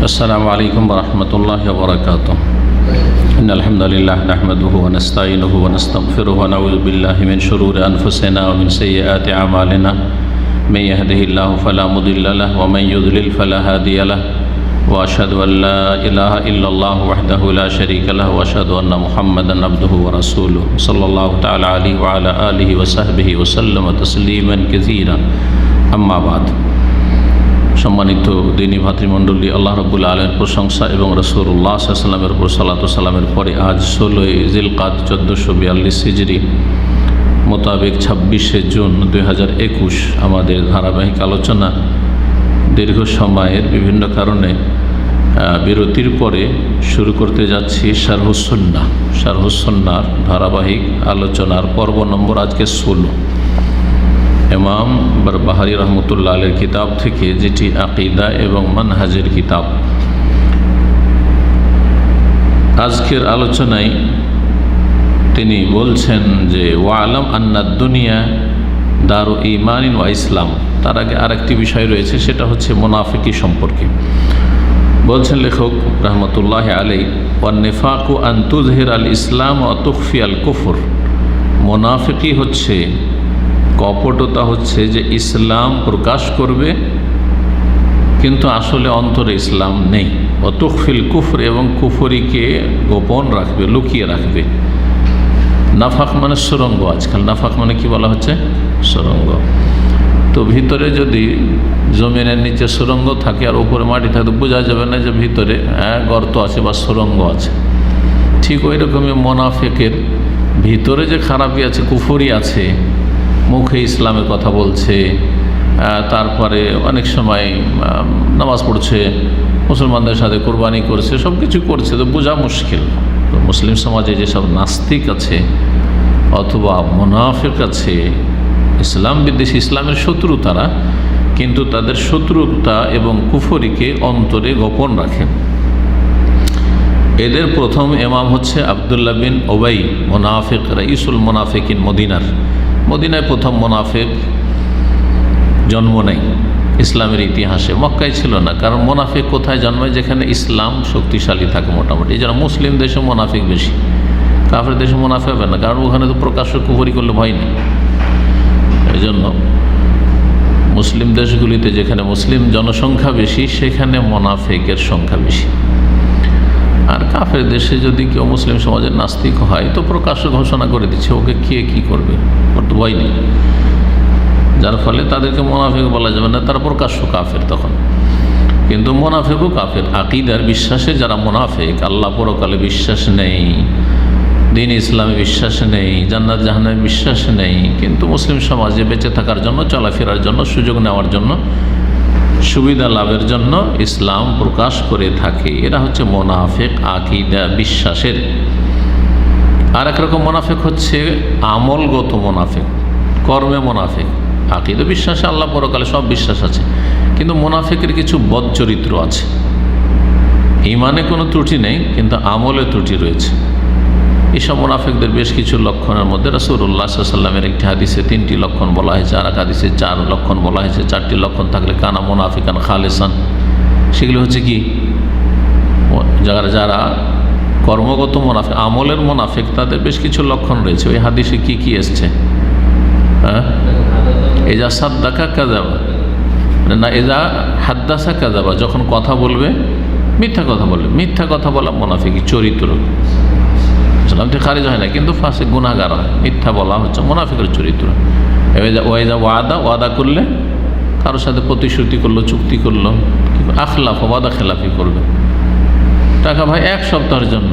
السلام عليكم ورحمة الله وبركاته. إن الحمد لله نحمده ونستعينه ونستغفره ونعوذ بالله من شرور أنفسنا ومن سيئات أعمالنا. من يهده الله فلا مضل له ومن يضلل فلا هادي له وأشهد أن لا إله إلا الله وحده لا شريك له وأشهد أن محمدا عبده ورسوله صلى الله تعالى عليه وعلى آله وصحبه وسلم تسليما كثيرا. أما بعد. সম্মানিত দিনী ভাতৃমণ্ডলী, আল্লাহ রাব্বুল আলামিনের প্রশংসা এবং রাসূলুল্লাহ সাল্লাল্লাহু আলাইহি ওয়াসাল্লামের উপর সালাত ও সালামের পরে আজ 16 জিলকাদ 1442 হিজরি মোতাবেক 26 জুন 2021 আমাদের ধারাবাহিক আলোচনা দীর্ঘ সময়ের বিভিন্ন কারণে বিরতির পরে শুরু করতে যাচ্ছি শারহুস সুন্নাহর ধারাবাহিক আলোচনার পর্ব নম্বর আজকে 16। ইমাম বারবাহারি রহমতুল্লাহ আলাইহির কিতাব থেকে, যেটি আকিদা এবং মানহাজের কিতাব। আজকের আলোচনায় তিনি বলছেন যে ওয়ালাম আন্নাদ দুনিয়া দারু ঈমানিন ওয়া ইসলাম। তার আগে আরেকটি বিষয় রয়েছে, সেটা হচ্ছে মুনাফিকি সম্পর্কে। বলছেন লেখক রহমতুল্লাহ আলাইহি, ওয়ান নিফাকু আন তুযহির আল ইসলাম ওয়া তুখফি আল কুফর। মুনাফিকি হচ্ছে, কপটতা হচ্ছে যে ইসলাম প্রকাশ করবে কিন্তু আসলে অন্তরে ইসলাম নেই। ও তুখফিল কুফর, এবং কুফরিকে গোপন রাখবে, লুকিয়ে রাখবে। নাফাক মানে সুরঙ্গ। আজকাল নাফাক মানে কি বলা হচ্ছে? সুরঙ্গ। তো ভিতরে যদি জমিনের নিচে সুরঙ্গ থাকে আর উপরে মাটি থাকে, বোঝা যাবে না যে ভিতরে গর্ত আছে বা সুরঙ্গ আছে। ঠিক ওই রকমই মুনাফিকের ভিতরে যে খারাপই আছে, কুফরি আছে, মুখে ইসলামের কথা বলছে, তারপরে অনেক সময় নামাজ পড়ছে, মুসলমানদের সাথে কোরবানি করছে, সব কিছু করছে, তো বোঝা মুশকিল। তো মুসলিম সমাজে যেসব নাস্তিক আছে অথবা মুনাফিক আছে, ইসলাম বিদ্বেষী, ইসলামের শত্রু তারা, কিন্তু তাদের শত্রুতা এবং কুফরিকে অন্তরে গোপন রাখে। এদের প্রথম ইমাম হচ্ছে আবদুল্লাহ বিন উবাই, মুনাফিক, রাইসুল মুনাফিকিন মদিনায় প্রথম মুনাফিক জন্ম নেয় ইসলামের ইতিহাসে। মক্কায় ছিল না, কারণ মুনাফিক কোথায় জন্মায়? যেখানে ইসলাম শক্তিশালী থাকে মোটামুটি। এই জন্য মুসলিম দেশে মুনাফিক বেশি, কাফের দেশে মুনাফিক হবে না, কারণ ওখানে তো প্রকাশ্য কুফরি করলে ভয় নেই। এই জন্য মুসলিম দেশগুলিতে যেখানে মুসলিম জনসংখ্যা বেশি, সেখানে মুনাফিকের সংখ্যা বেশি। আর কাফের দেশে যদি কেউ মুসলিম সমাজের নাস্তিক হয়, তো প্রকাশ্য ঘোষণা করে দিচ্ছে ওকে কে কী করবে, ওর তো ভয় নেই। যার ফলে তাদেরকে মুনাফিক বলা যাবে না, তারা প্রকাশ্য কাফের তখন। কিন্তু মুনাফিকও কাফের। আকিদার বিশ্বাসে যারা মুনাফিক, আল্লাহ পরকালে বিশ্বাস নেই, দিন ইসলামে বিশ্বাস নেই, জান্নাত জাহান্নামে বিশ্বাস নেই, কিন্তু মুসলিম সমাজে বেঁচে থাকার জন্য, চলাফেরার জন্য, সুযোগ নেওয়ার জন্য, সুবিধা লাভের জন্য ইসলাম প্রকাশ করে থাকে, এরা হচ্ছে মুনাফিক আকিদা বিশ্বাসের। আর একরকম মুনাফিক হচ্ছে আমলগত মুনাফিক, কর্মে মুনাফিক। আকিদা বিশ্বাসে আল্লাহ পরকালে সব বিশ্বাস আছে, কিন্তু মুনাফিকের কিছু বদ চরিত্র আছে। ইমানে কোনো ত্রুটি নেই, কিন্তু আমলে ত্রুটি রয়েছে। এইসব মুনাফিকদের বেশ কিছু লক্ষণের মধ্যে রাসূলুল্লাহ সাল্লাল্লাহু আলাইহি ওয়াসাল্লামের একটি হাদিসে 3টি লক্ষণ বলা হয়েছে, আর এক হাদিসে 4 লক্ষণ বলা হয়েছে। 4টি লক্ষণ থাকলে কানা মুনাফিকান খালিসান। সেগুলো হচ্ছে কি? যারা কর্মগত মুনাফিক, আমলের মুনাফিক, তাদের বেশ কিছু লক্ষণ রয়েছে। ওই হাদিসে কি কি এসছে? এজা সাদ্দাকা কাযাবা, না এজা হাদ্দাসা কাযাবা, যখন কথা বলবে মিথ্যা কথা বলবে। মিথ্যা কথা বলা মুনাফিকি চরিত্র, ইসলাম থেকে খারিজ হয় না, কিন্তু ফাসিক গুনাহগার হয়। মিথ্যা বলা হচ্ছে মুনাফিকের চরিত্র। ওয়াইজা ওয়াদা করলে, কারোর সাথে প্রতিশ্রুতি করলো, চুক্তি করলো, আখলাফ ওয়াদা খেলাফি করবে। টাকা ভাই 1 সপ্তাহের জন্য,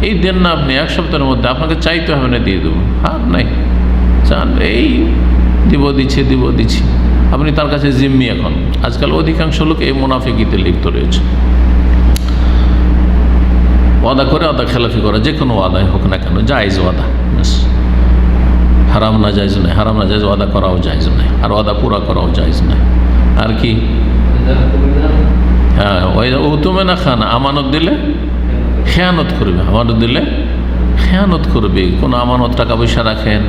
এই দেন না আপনি, 1 সপ্তাহের মধ্যে আপনাকে চাইতে হবে না, দিয়ে দেবো। হার নাই, চান এই দিব দিচ্ছি, আপনি তার কাছে জিম্মি। এখন আজকাল অধিকাংশ লোক এই মুনাফিকিতে লিপ্ত রয়েছে। ওয়াদা করে ওয়াদা খেলাফি করা, যে কোনো ওয়াদাই হোক না কেন, জায়েজ ওয়াদা, হারাম না জায়েজ নয়, হারাম না জায়েজ ওয়াদা করাও জায়েজ নয়, আর ওয়াদা পুরা করাও জায়েজ নয়। আর কি? হ্যাঁ, ও তুমি না খানা, আমানত দিলে খেয়ানত করবে, আমানত দিলে খেয়ানত করবে। কোনো আমানত টাকা পয়সা রাখেন,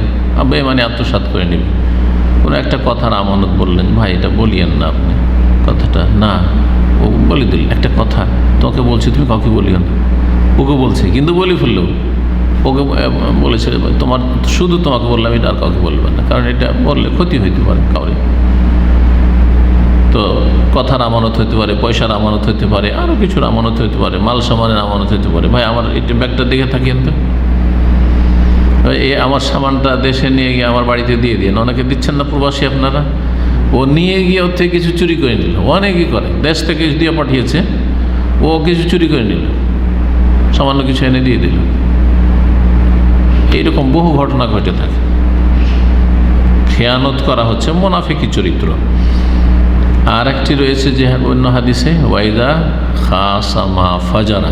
বেঈমানি আত্মসাৎ করে নেবে। কোনো একটা কথার আমানত বললেন, ভাই এটা বলিয়েন না আপনি, কথাটা না, ও বলে দিল একটা কথা, তোমাকে বলছি তুমি কাউকে বলিও না। ওকে বলছে কিন্তু বলে ফেললো। ওকে বলেছে তোমার শুধু তোমাকে বললাম, এটা আর কাউকে বলবেন না, কারণ এটা বললে ক্ষতি হইতে পারে কাউরে। তো কথার আমানত হইতে পারে, পয়সার আমানত হইতে পারে, আরও কিছুর আমানত হইতে পারে, মাল সামানের আমানত হইতে পারে। ভাই আমার এটা ব্যাগটা দেখে থাকেন তো, এই আমার সামানটা দেশে নিয়ে গিয়ে আমার বাড়িতে দিয়ে দিন। অনেকে দিচ্ছেন না প্রবাসী আপনারা? ও নিয়ে গিয়ে ওর থেকে কিছু চুরি করে নিল। অনেকই করে, দেশ থেকে দিয়ে পাঠিয়েছে, ও কিছু চুরি করে নিল, সামান্য কিছু এনে দিয়ে দিল। এইরকম বহু ঘটনা ঘটে থাকে। খেয়ানত করা হচ্ছে মুনাফিকি চরিত্র। আর একটি রয়েছে যে অন্য হাদিসে, ওয়াইদা খাসামা ফাজারা,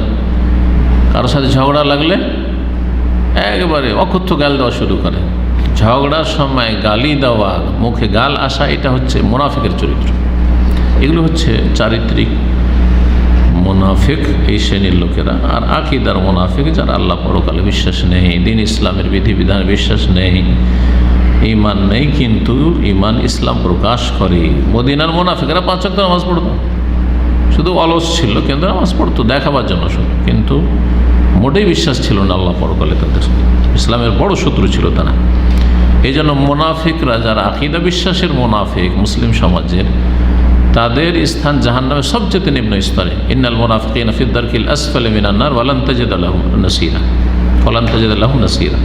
কারোর সাথে ঝগড়া লাগলে একেবারে অকথ্য গাল দেওয়া শুরু করে। ঝগড়ার সময় গালি দেওয়া, মুখে গাল আসা, এটা হচ্ছে মুনাফিকের চরিত্র। এগুলো হচ্ছে চারিত্রিক মুনাফিক, এই শ্রেণীর লোকেরা। আর আকীদার মুনাফিক, যারা আল্লাহ পরকালে বিশ্বাস নেই, দিন ইসলামের বিধিবিধানে বিশ্বাস নেই, ইমান নেই, কিন্তু ইমান ইসলাম প্রকাশ করে। মদিনার মুনাফিকরা 5 ওয়াক্ত নামাজ পড়তো, শুধু অলস ছিল, কিন্তু নামাজ পড়তো দেখাবার জন্য শুধু, কিন্তু মোটেই বিশ্বাস ছিল না আল্লাহ পরকালে। তাদের ইসলামের বড় শত্রু ছিল তারা। এই জন্য মুনাফিকরা, যারা আকীদা বিশ্বাসের মুনাফিক মুসলিম সমাজের, তাদের স্থান জাহান্নামের সবচেয়ে নিম্ন স্তরে। ইন্নাল মুনাফিকিনা ফি দারকিল আসফালি মিনান নার ওয়ালান তাজিদ লাহুম নাসীরা, ওয়ালান তাজিদ লাহুম নাসীরা।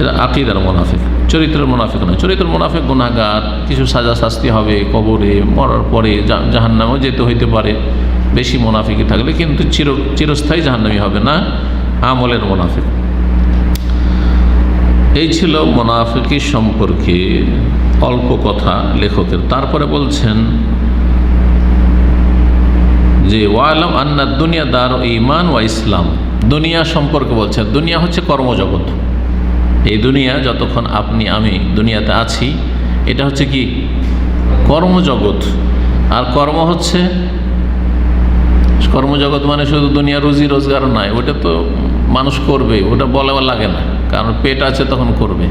এরা আকীদার মুনাফিক, চরিত্রের মুনাফিক নয়। চরিত্রের মুনাফিক গুনাহগার, কিছু সাজা শাস্তি হবে, কবরে মরার পরে জাহান্নামেও যেতে হইতে পারে বেশি মুনাফিকি থাকলে, কিন্তু চিরস্থায়ী জাহান্নামী হবে না। আমলের মুনাফিক। এই ছিল মুনাফিকি সম্পর্কে অল্প কথা লেখকের। তারপরে বলছেন যে ওয়ালাম আন্না দুনিয়া দার ঈমান ওয়া ইসলাম। দুনিয়া সম্পর্কে বলছেন, দুনিয়া হচ্ছে কর্মজগৎ। এই দুনিয়া, যতক্ষণ আপনি আমি দুনিয়াতে আছি, এটা হচ্ছে কি কর্মজগৎ। আর কর্ম হচ্ছে কর্মজগৎ মানে শুধু দুনিয়া রুজি রোজগার নয়, ওটা তো মানুষ করবে, ওটা বলা লাগে না, কারণ পেট আছে তখন করবে।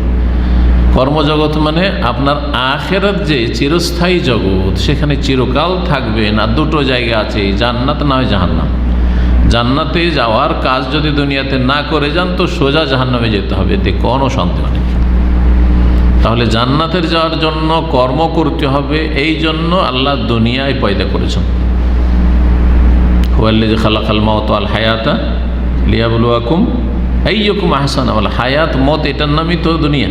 কর্মজগৎ মানে আপনার আখিরাত যে চিরস্থায়ী জগৎ, সেখানে চিরকাল থাকবেন। আর দুটো জায়গা আছে, জান্নাত না হয় জাহান্নাম। জান্নাতে যাওয়ার কাজ যদি দুনিয়াতে না করে যান, তো সোজা জাহান্নামে যেতে হবে, এতে কোনো সন্দেহ নেই। তাহলে জান্নাতের যাওয়ার জন্য কর্ম করতে হবে। এই জন্য আল্লাহ দুনিয়ায় পয়দা করেছেন। হুয়াল্লাযী খালাকাল মাউতা ওয়াল হায়াতা লিয়াবলুয়াকুম আইয়ুকুম আহসানু আমালা। হায়াত, মত, এটার নামই তো দুনিয়া।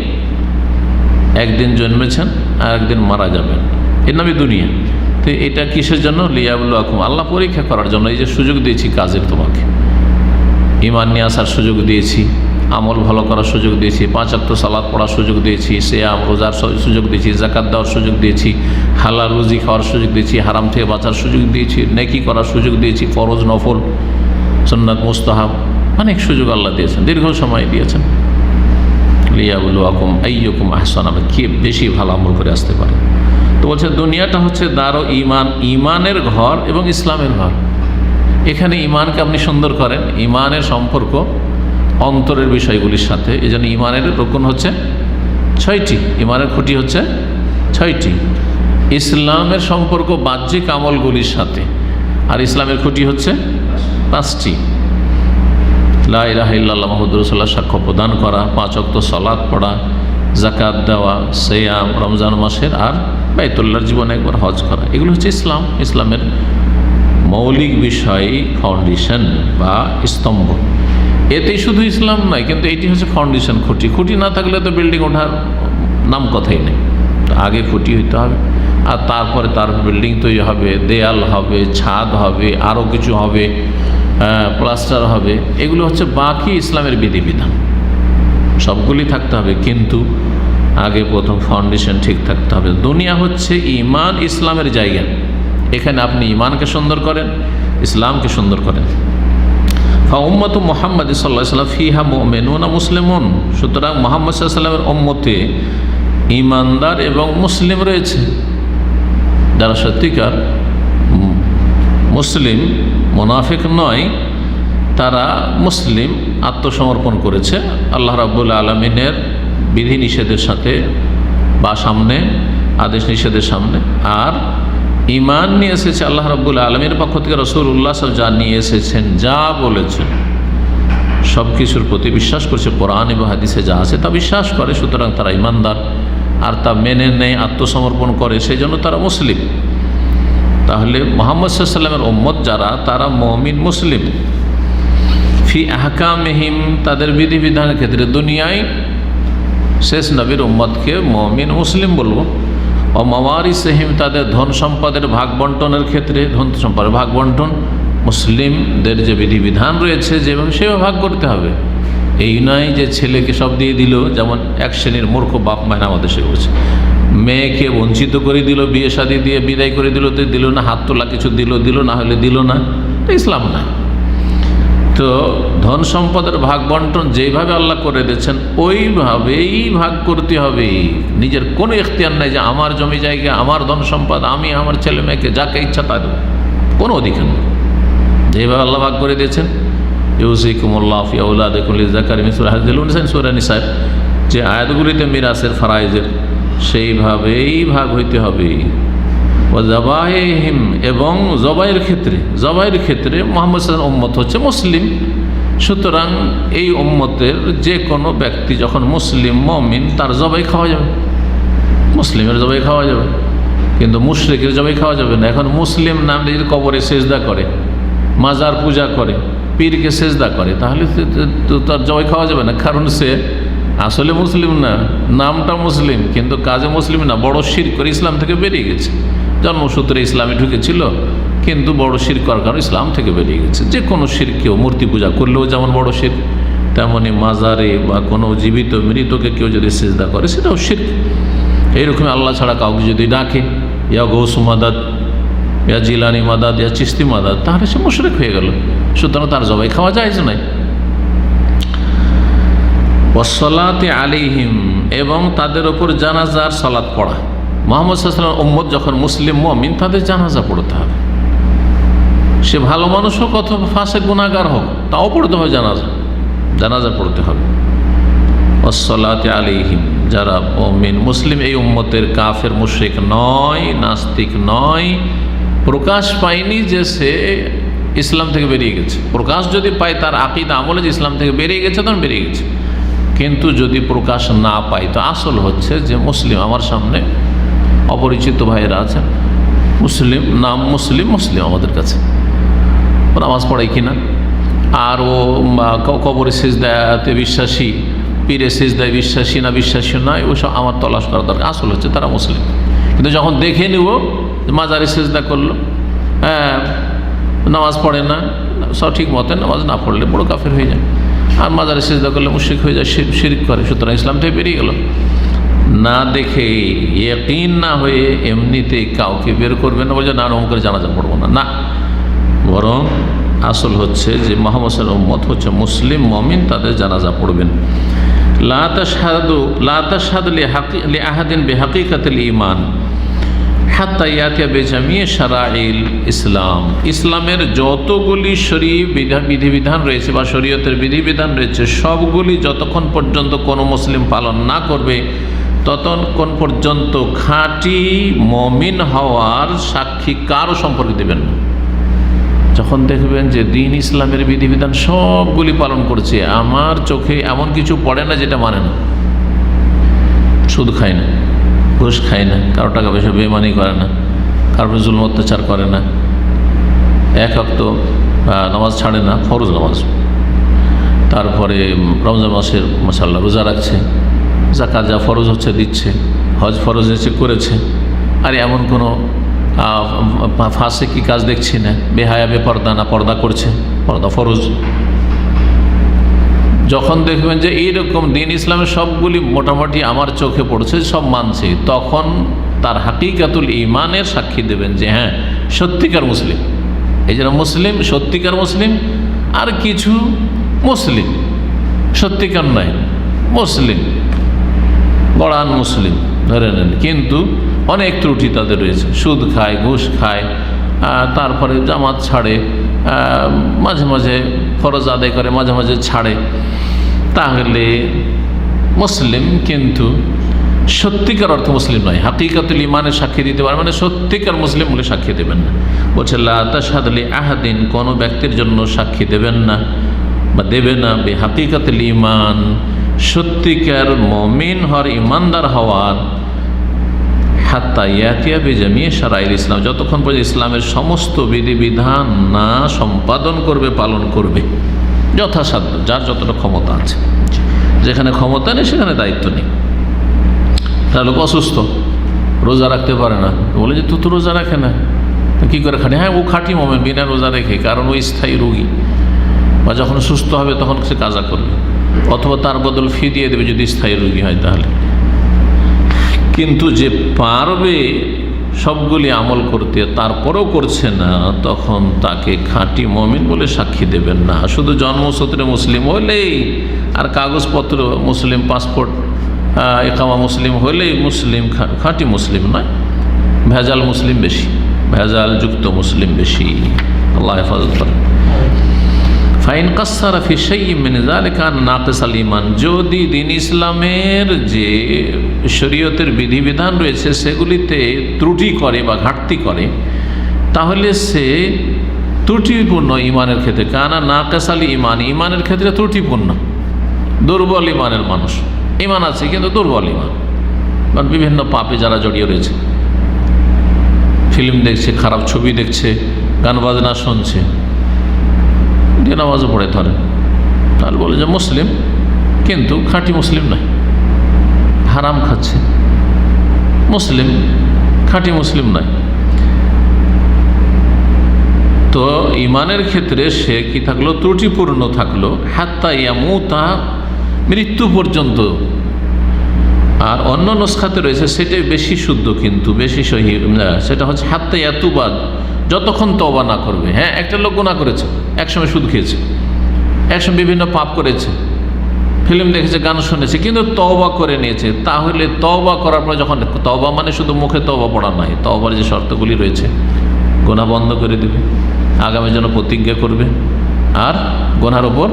একদিন জন্মেছেন আর একদিন মারা যাবেন, এর নামই দুনিয়া। তো এটা কিসের জন্য? লিয়াবলুয়াকুম, আল্লাহ পরীক্ষা করার জন্য। এই যে সুযোগ দিয়েছি কাজের, তোমাকে ঈমান নিয়ে আসার সুযোগ দিয়েছি, আমল ভালো করার সুযোগ দিয়েছি, 5 ওয়াক্ত সালাত পড়ার সুযোগ দিয়েছি, সিয়াম রোজার সুযোগ দিয়েছি, যাকাত দেওয়ার সুযোগ দিয়েছি, হালাল রুজি খাওয়ার সুযোগ দিয়েছি, হারাম থেকে বাঁচার সুযোগ দিয়েছি, নেকি করার সুযোগ দিয়েছি, ফরজ নফল সুন্নাত মুস্তাহাব, অনেক সুযোগ আল্লাহ দিয়েছেন, দীর্ঘ সময় দিয়েছেন। লিয়াবলুয়াকুম আইয়ুকুম আহসানু আমালা, কে বেশি ভালো আমল করে আসতে পারে। তো বলছে দুনিয়াটা হচ্ছে দারো ঈমান, ঈমানের ঘর এবং ইসলামের ঘর। এখানে ঈমানকে আপনি সুন্দর করেন। ঈমানের সম্পর্ক অন্তরের বিষয়গুলির সাথে। এই জন্য ঈমানের রুকন হচ্ছে 6টি, ঈমানের খুঁটি হচ্ছে 6টি। ইসলামের সম্পর্ক বাহ্যিক আমলগুলির সাথে, আর ইসলামের খুঁটি হচ্ছে 5টি। লা ইলাহা ইল্লাল্লাহ মুহাম্মাদুর রাসূলুল্লাহ, সাক্ষ্য প্রদান করা, 5 ওয়াক্ত সালাত পড়া, যাকাত দেওয়া, সিয়াম রমজান মাসের, আর বাইতুল্লাহর জীবনে একবার হজ করা। এগুলো হচ্ছে ইসলাম, ইসলামের মৌলিক বিষয়, ফাউন্ডেশন বা স্তম্ভ। এতেই শুধু ইসলাম নয়, কিন্তু এটি হচ্ছে ফাউন্ডেশন, খুঁটি। খুঁটি না থাকলে তো বিল্ডিং ওঠার নাম কথাই নেই। আগে খুঁটি হইতে হবে, আর তারপরে তার বিল্ডিং তৈরি হবে, দেয়াল হবে, ছাদ হবে, আরও কিছু হবে, প্লাস্টার হবে। এগুলো হচ্ছে বাকি ইসলামের বিধিবিধান, সবগুলি থাকতে হবে, কিন্তু আগে প্রথম ফাউন্ডেশন ঠিক থাকতে হবে। দুনিয়া হচ্ছে ঈমান ইসলামের জায়গা। এখানে আপনি ঈমানকে সুন্দর করেন, ইসলামকে সুন্দর করেন। উম্মত মুহাম্মদ সাল্লাল্লাহু আলাইহি ওয়াসাল্লাম ফিহা মুমিনুন মুসলিমুন। সুতরাং মুহাম্মদ সাল্লাল্লাহু আলাইহি ওয়াসাল্লামের উম্মতে ঈমানদার এবং মুসলিম রয়েছে। যারা সত্যিকার মুসলিম, মুনাফিক নয়, তারা মুসলিম, আত্মসমর্পণ করেছে আল্লাহ রাব্বুল আলামিনের বিধি নিষেধের সাথে বা সামনে, আদেশ নিষেধের সামনে। আর ঈমান নিয়ে এসেছে আল্লাহ রাব্বুল আলামিনের পক্ষ থেকে, রাসূলুল্লাহ সাল্লাল্লাহু আলাইহি ওয়াসাল্লাম যা নিয়ে এসেছেন, যা বলেছেন, সব কিছুর প্রতি বিশ্বাস করছে। কোরআন এবং হাদিসে যা আছে তা বিশ্বাস করে, সুতরাং তারা ঈমানদার। আর তা মেনে নেয়, আত্মসমর্পণ করে, সেই জন্য তারা মুসলিম। তাহলে মুহাম্মদ সাল্লাল্লাহু আলাইহি ওয়াসাল্লামের উম্মত যারা, তারা মুমিন মুসলিম। ফি আহকামিহিম, তাদের বিধিবিধানের ক্ষেত্রে, দুনিয়ায় শেষ নবীর উম্মতকে মুমিন মুসলিম বলবো। ও মাওয়ারিসহিম, তাদের ধন সম্পদের ভাগ বন্টনের ক্ষেত্রে, ধন সম্পদের ভাগ বন্টন মুসলিমদের যে বিধিবিধান রয়েছে যেভাবে সেভাবে ভাগ করতে হবে। এই নয় যে ছেলেকে সব দিয়ে দিল, যেমন এক শ্রেণীর মূর্খ বাপ মায়ের আমাদের সে করছে, মেয়েকে বঞ্চিত করে দিল, বিয়ে শাদী দিয়ে বিদায় করে দিল, তো দিল না, হাত তোলা কিছু দিল, না হলে দিল না, এটা ইসলাম না। তো ধন সম্পদের ভাগ বন্টন যেইভাবে আল্লাহ করে দিয়েছেন ওইভাবেই ভাগ করতে হবে। নিজের কোনো ইখতিয়ার নাই যে আমার জমি জায়গা, আমার ধন সম্পদ, আমি আমার ছেলে মেয়েকে যাকে ইচ্ছা তা দেব, কোনো অধিকার নেই। যেভাবে আল্লাহ ভাগ করে দিয়েছেন, ইউসিকুমুল্লাহু ফি আওলাদিকুম লিযাকারি মিসলু হাযযিল উনসায়াইন, সূরা নিসা যে আয়াতগুলিতে মিরাসের ফারায়েজের, সেইভাবেই ভাগ হইতে হবে। ও যাবাইহিম, এবং জবাইয়ের ক্ষেত্রে মুহাম্মদ সাল্লাল্লাহু আলাইহি ওয়াসাল্লাম উম্মত হচ্ছে মুসলিম। সুতরাং এই উম্মতের যে কোনো ব্যক্তি যখন মুসলিম মুমিন, তার জবাই খাওয়া যাবে, মুসলিমের জবাই খাওয়া যাবে, কিন্তু মুশরিকের জবাই খাওয়া যাবে না। এখন মুসলিম নাম দিয়ে যদি কবরে সেজদা করে, মাজার পূজা করে, পীরকে সেজদা করে, তাহলে তার জবাই খাওয়া যাবে না, কারণ সে আসলে মুসলিম না, নামটা মুসলিম কিন্তু কাজে মুসলিম না, বড় শিরক করে ইসলাম থেকে বেরিয়ে গেছে। জন্মসূত্রে ইসলামে ঢুকেছিল কিন্তু বড় শিরক করার কারণে ইসলাম থেকে বেরিয়ে গেছে। যে কোনো শিরকেও, মূর্তি পূজা করলেও যেমন বড় শিরক, তেমনি মাজারে বা কোনো জীবিত মৃতকে কেউ যদি সেজদা করে সেটাও শিরক। এইরকম আল্লাহ ছাড়া কাউকে যদি ডাকে, ইয়া গৌস মাদাদ, ইয়া জিলানি মাদাদ, ইয়া চিস্তি মাদাদ, তাহলে সে মুশরিক হয়ে গেল। সুতরাং তার জবাই খাওয়া যায় নাই। ওয়াসসালাতি আলাইহিম, এবং তাদের ওপর জানাজার সালাত পড়া। মুহাম্মদ সাল্লাল্লাহু আলাইহি ওয়াসাল্লাম উম্মত যখন মুসলিম মুমিন, তাদের জানাজা পড়তে হবে। সে ভালো মানুষ হোক অথবা ফাসিক গুনাহগার হোক, তাও পড়তে হবে জানাজা পড়তে হবে। ওয়াসসালাতি আলাইহিম, যারা মুমিন মুসলিম এই উম্মতের কাফের মুশরিক নয়, নাস্তিক নয়, প্রকাশ পায়নি যে সে ইসলাম থেকে বেরিয়ে গেছে। প্রকাশ যদি পায় তার আকীদা আমলে যে ইসলাম থেকে বেরিয়ে গেছে, তখন বেরিয়ে গেছে। কিন্তু যদি প্রকাশ না পাই, তো আসল হচ্ছে যে মুসলিম। আমার সামনে অপরিচিত ভাইয়েরা আছেন, মুসলিম, নাম মুসলিম আমাদের কাছে, ও নামাজ পড়ায় কিনা, আর ও কবরে সিজদাতে বিশ্বাসী, পীরে সিজদায় বিশ্বাসী না বিশ্বাসী নয়, ওসব আমার তলাশ করা দরকার। আসল হচ্ছে তারা মুসলিম। কিন্তু যখন দেখে নিব মাজারে সিজদা করলো, হ্যাঁ নামাজ পড়ে না, সঠিক মতে নামাজ না পড়লে বড় কাফের হয়ে যায়, আর মাজারে সিজদা করলে মুশরিক হয়ে যায়, শিরক করে, সুতরাং ইসলাম থেকে বেরিয়ে গেল। না দেখে, ইয়াকিন না হয়ে এমনিতে কাউকে বের করবে না, বলছে না অমুক করে জানাজা পড়বো না, বরং আসল হচ্ছে যে মুহাম্মদ সাল্লাল্লাহু আলাইহি ওয়াসাল্লাম উম্মত হচ্ছে মুসলিম মুমিন, তাদের জানাজা পড়বেন। লা তাশহাদু লিআহাদিন বিহাকিকাতিল ঈমান হাত্তা ইয়াতিয়া বিজামিই শারাইল ইসলাম। ইসলামের যতগুলি শরীয়ত বিধিবিধান রয়েছে বা শরীয়তের বিধিবিধান রয়েছে, সবগুলি যতক্ষণ পর্যন্ত কোনো মুসলিম পালন না করবে, ততক্ষণ পর্যন্ত খাঁটি মুমিন হওয়ার সাক্ষী কারও সম্পর্কে দেবেন না। যখন দেখবেন যে দিন ইসলামের বিধিবিধান সবগুলি পালন করছে, আমার চোখে এমন কিছু পড়ে না যেটা মানে না, সুদ খায় না, ঘুষ খায় না, কারো টাকা পয়সা বেইমানি করে না, কারো জুলম অত্যাচার করে না, এক ওয়াক্ত নামাজ ছাড়ে না, ফরজ নামাজ, তারপরে রমজান মাসের মাশাআল্লাহ রোজা রাখছে, যাকাত যা ফরজ হচ্ছে দিচ্ছে, হজ ফরজ হচ্ছে করেছে, আর এমন কোনো ফাসিকি কাজ দেখছি না, বেহায়া বেপর্দা না, পর্দা করছে, পর্দা ফরজ। যখন দেখবেন যে এইরকম দিন ইসলামের সবগুলি মোটামুটি আমার চোখে পড়ছে, সব মানছে, তখন তার হাকিকাতুল ঈমানের সাক্ষী দেবেন যে হ্যাঁ সত্যিকার মুসলিম। এই যারা মুসলিম, সত্যিকার মুসলিম, আর কিছু মুসলিম সত্যিকার নয়, মুসলিম গড়ান মুসলিম ধরে নেন, কিন্তু অনেক ত্রুটি তাদের রয়েছে, সুদ খায়, ঘুষ খায়, তারপরে জামাত ছাড়ে, মাঝে মাঝে ফরজ আদায় করে, মাঝে মাঝে ছাড়ে। তাহলে মুসলিম কিন্তু সত্যিকার অর্থ মুসলিম নয়। হাকিকাতুল ইমানের সাক্ষী দিতে পারে মানে সত্যিকার মুসলিম বলে সাক্ষী দেবেন না। বলছে লা তাশহাদ লি আহাদিন, কোনো ব্যক্তির জন্য সাক্ষী দেবেন না বা দেবে না বে হাকিকাতুল ইমান, সত্যিকার মুমিন হওয়ার, ইমানদার হওয়ার, হাত্তা ইয়াতিয়া বিজামিয়ে শারাইল ইসলাম, যতক্ষণ পর্যন্ত ইসলামের সমস্ত বিধিবিধান না সম্পাদন করবে, পালন করবে যথাসাধ্য, যার যতটা ক্ষমতা আছে। যেখানে ক্ষমতা নেই সেখানে দায়িত্ব নেই। তার লোক অসুস্থ, রোজা রাখতে পারে না, বলে যে তুই তো রোজা রাখে না, কী করে খাটে? হ্যাঁ, ও খাঁটি মোমেন বিনা রোজা রেখে, কারণ ও স্থায়ী রোগী, বা যখন সুস্থ হবে তখন সে কাজা করবে, অথবা তার বদল ফি দিয়ে দেবে যদি স্থায়ী রোগী হয় তাহলে। কিন্তু যে পারবে সবগুলি আমল করতে তারপরেও করছে না, তখন তাকে খাঁটি মুমিন বলে সাক্ষী দেবেন না। শুধু জন্মসূত্রে মুসলিম হলেই আর কাগজপত্র মুসলিম, পাসপোর্ট একামা মুসলিম হলেই মুসলিম, খাঁটি মুসলিম নয়। ভেজাল মুসলিম বেশি, ভেজাল যুক্ত মুসলিম বেশি। আল্লাহ হেফাজত করেন। ফাইন কাসারা ফি শাইইন মিন যালিকা নাকিসাল ঈমান, যদি দ্বীন ইসলামের যে শরীয়তের বিধিবিধান রয়েছে সেগুলিতে ত্রুটি করে বা ঘাটতি করে, তাহলে সে ত্রুটিপূর্ণ ইমানের ক্ষেত্রে। কানা নাকিসাল ঈমান, ইমানের ক্ষেত্রে ত্রুটিপূর্ণ, দুর্বল ইমানের মানুষ। ইমান আছে কিন্তু দুর্বল ইমান, কারণ বিভিন্ন পাপে যারা জড়িয়ে রয়েছে, ফিল্ম দেখছে, খারাপ ছবি দেখছে, গান বাজনা শুনছে, দিয়ে নামাজও পড়ে ধরেন, তাহলে বলে যে মুসলিম কিন্তু খাঁটি মুসলিম নয়। হারাম খাচ্ছে, মুসলিম, খাঁটি মুসলিম নয়। তো ইমানের ক্ষেত্রে সে কি থাকলো? ত্রুটিপূর্ণ থাকলো, হাত্তা ইয়ামুতা, মৃত্যু পর্যন্ত। আর অন্য নুসখাতে রয়েছে সেটাই বেশি শুদ্ধ, কিন্তু বেশি সহি, সেটা হচ্ছে হাত্তা ইয়াতুবাদ, যতক্ষণ তওবা না করবে। হ্যাঁ, একটা লোক গুনাহ করেছে, একসময় সুদ খেয়েছে, একসময় বিভিন্ন পাপ করেছে, ফিল্ম দেখেছে, গান শুনেছে, কিন্তু তওবা করে নিয়েছে। তাহলে তওবা করার পর যখন, তওবা মানে শুধু মুখে তওবা পড়া নয়, তওবার যে শর্তগুলি রয়েছে, গুনাহ বন্ধ করে দেবে, আগামীর জন্য প্রতিজ্ঞা করবে, আর গুনার ওপর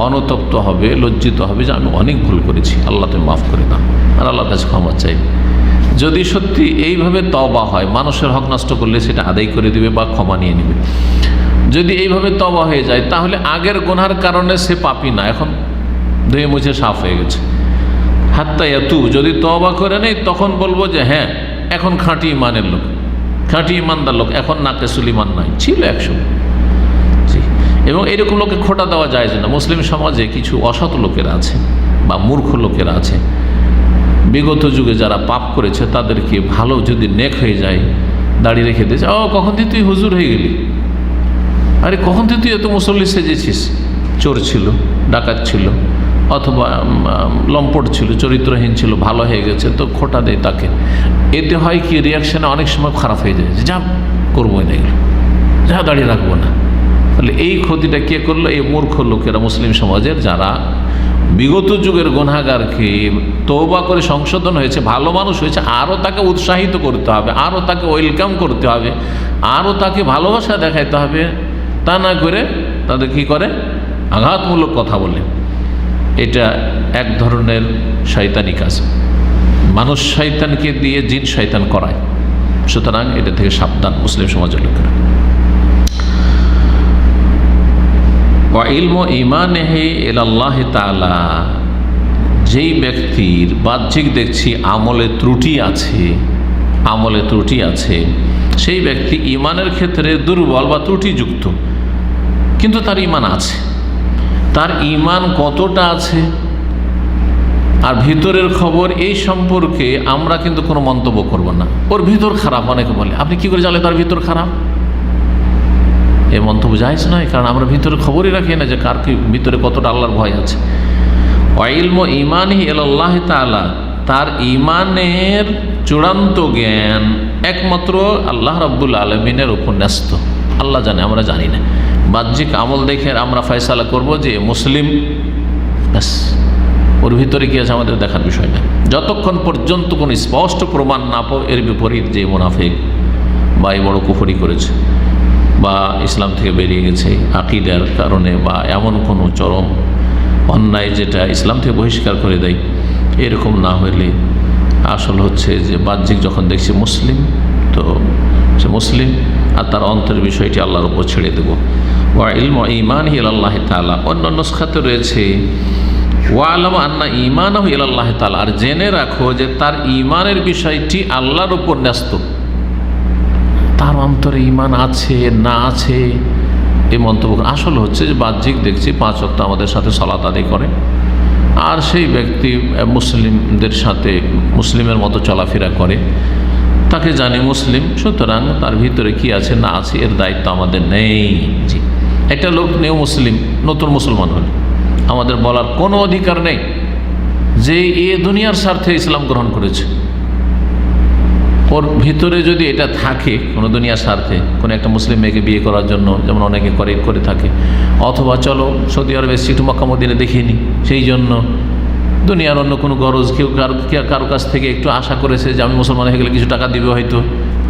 অনুতপ্ত হবে, লজ্জিত হবে যে আমি অনেক ভুল করেছি, আল্লাহ তুমি মাফ করে দাও, আর আল্লাহর কাছে ক্ষমা চাইবে। যদি সত্যি এইভাবে তওবা হয়, মানুষের হক নষ্ট করলে সেটা আদায় করে দিবে বা ক্ষমা নিয়ে নেবে। যদি এইভাবে তওবা হয়ে যায়, তাহলে আগের গুনার কারণে সে পাপী না, এখন ধুয়ে মুছে সাফ হয়ে গেছে। হাত্তা ইয়াতুব, যদি তওবা করে নেই তখন বলবো যে হ্যাঁ এখন খাঁটি ইমানের লোক, খাঁটি ইমানদার লোক, এখন নাকিসুল ঈমান নয়, ছিল একসময়। জি, এবং এরকম লোকে খোঁটা দেওয়া যায় না। মুসলিম সমাজে কিছু অসৎ লোকেরা আছে বা মূর্খ লোকেরা আছে, বিগত যুগে যারা পাপ করেছে তাদেরকে ভালো যদি নেক হয়ে যায়, দাড়ি রেখে দিয়েছে, ও কখন থেকে তুই হুজুর হয়ে গেলি, আরে কখন থেকে তুই এত মুসল্লি সেজেছিস, চোর ছিল, ডাকাত ছিল, অথবা লম্পট ছিল, চরিত্রহীন ছিল, ভালো হয়ে গেছে, তো খোঁটা দেয় তাকে। এতে হয় কি, রিয়াকশানে অনেক সময় খারাপ হয়ে যায়, যা করবোই না এগুলো, যা দাঁড়িয়ে রাখবো না। তাহলে এই ক্ষতিটা কে করলো? এই মূর্খ লোকেরা মুসলিম সমাজের, যারা বিগত যুগের গুনাহগারকে তওবা করে সংশোধন হয়েছে, ভালো মানুষ হয়েছে, আরও তাকে উৎসাহিত করতে হবে, আরও তাকে ওয়েলকাম করতে হবে, আরও তাকে ভালোবাসা দেখাইতে হবে। তা না করে তাদের কি করে? আঘাতমূলক কথা বলে। এটা এক ধরনের শয়তানি কাজ, মানুষ শয়তানকে দিয়ে জিন শয়তান করায়। সুতরাং এটা থেকে সাবধান মুসলিম সমাজের লোকেরা। ওয়া ইলমু ঈমানিহি ইলাল্লাহি তাআলা, যেই ব্যক্তির বাহ্যিক দেখছি আমলে ত্রুটি আছে, আমলে ত্রুটি আছে, সেই ব্যক্তি ইমানের ক্ষেত্রে দুর্বল বা ত্রুটিযুক্ত, কিন্তু তার ইমান আছে। তার ইমান কতটা আছে আর ভিতরের খবর, এই সম্পর্কে আমরা কিন্তু কোনো মন্তব্য করব না। ওর ভিতর খারাপ, অনেকে বলে আপনি কি করে জানলেন তার ভিতর খারাপ? এই মন্তব্য জায়েজ নয়, কারণ আমরা ভিতরে খবরই রাখি না যে কার কি ভিতরে কতটা আল্লাহর ভয় আছে। ইলমু ঈমানিহি ইলাল্লাহি তাআলা, তার ইমানের চূড়ান্ত জ্ঞান একমাত্র আল্লাহ রাব্বুল আলামিনের উপর ন্যস্ত। আল্লাহ জানে, আমরা জানি না। বাহ্যিক আমল দেখে আমরা ফয়সালা করব যে মুসলিম, ব্যাস, ওর ভিতরে কি আছে আমাদের দেখার বিষয় না। যতক্ষণ পর্যন্ত কোনো স্পষ্ট প্রমাণ না পাও এর বিপরীত যে মুনাফিক বা এই বড় কুফরি করেছে বা ইসলাম থেকে বেরিয়ে গেছে আকীদার কারণে, বা এমন কোনো চরম অন্যায় যেটা ইসলাম থেকে বহিষ্কার করে দেয়, এরকম না হলে আসল হচ্ছে যে বাহ্যিক যখন দেখছি মুসলিম, তো সে মুসলিম, আর তার অন্তরের বিষয়টি আল্লাহর উপর ছেড়ে দেব। ওয়া ইলমু ঈমানিহি ইলাল্লাহি তাআলা, অন্য নুসখাতে রয়েছে ওয়ালাম আন্না ঈমানাহু ইলাল্লাহি তাআলা, আর জেনে রাখো যে তার ঈমানের বিষয়টি আল্লাহর উপর ন্যস্ত। তার অন্তরে ঈমান আছে না আছে এই মন্তব্য আসল হচ্ছে যে বাহ্যিক দেখছি 5 ওয়াক্ত আমাদের সাথে সালাত আদায় করে, আর সেই ব্যক্তি মুসলিমদের সাথে মুসলিমের মতো চলাফেরা করে, তাকে জানি মুসলিম, সুতরাং তার ভিতরে কি আছে না আছে এর দায়িত্ব আমাদের নেই। জি, একটা লোক নেও মুসলিম, নতুন মুসলমান হল, আমাদের বলার কোনো অধিকার নেই যে এ দুনিয়ার স্বার্থে ইসলাম গ্রহণ করেছে। ওর ভিতরে যদি এটা থাকে কোনো দুনিয়ার স্বার্থে, কোনো একটা মুসলিম মেয়েকে বিয়ে করার জন্য, যেমন অনেকে করে থাকে, অথবা চলো সৌদি আরবে একটু মক্কা মদিনা দেখিয়ে নি, সেই জন্য দুনিয়ার অন্য কোনো গরজ, কেউ কারো কাছ থেকে একটু আশা করেছে যে আমি মুসলমান হয়ে গেলে কিছু টাকা দিবে হয়তো,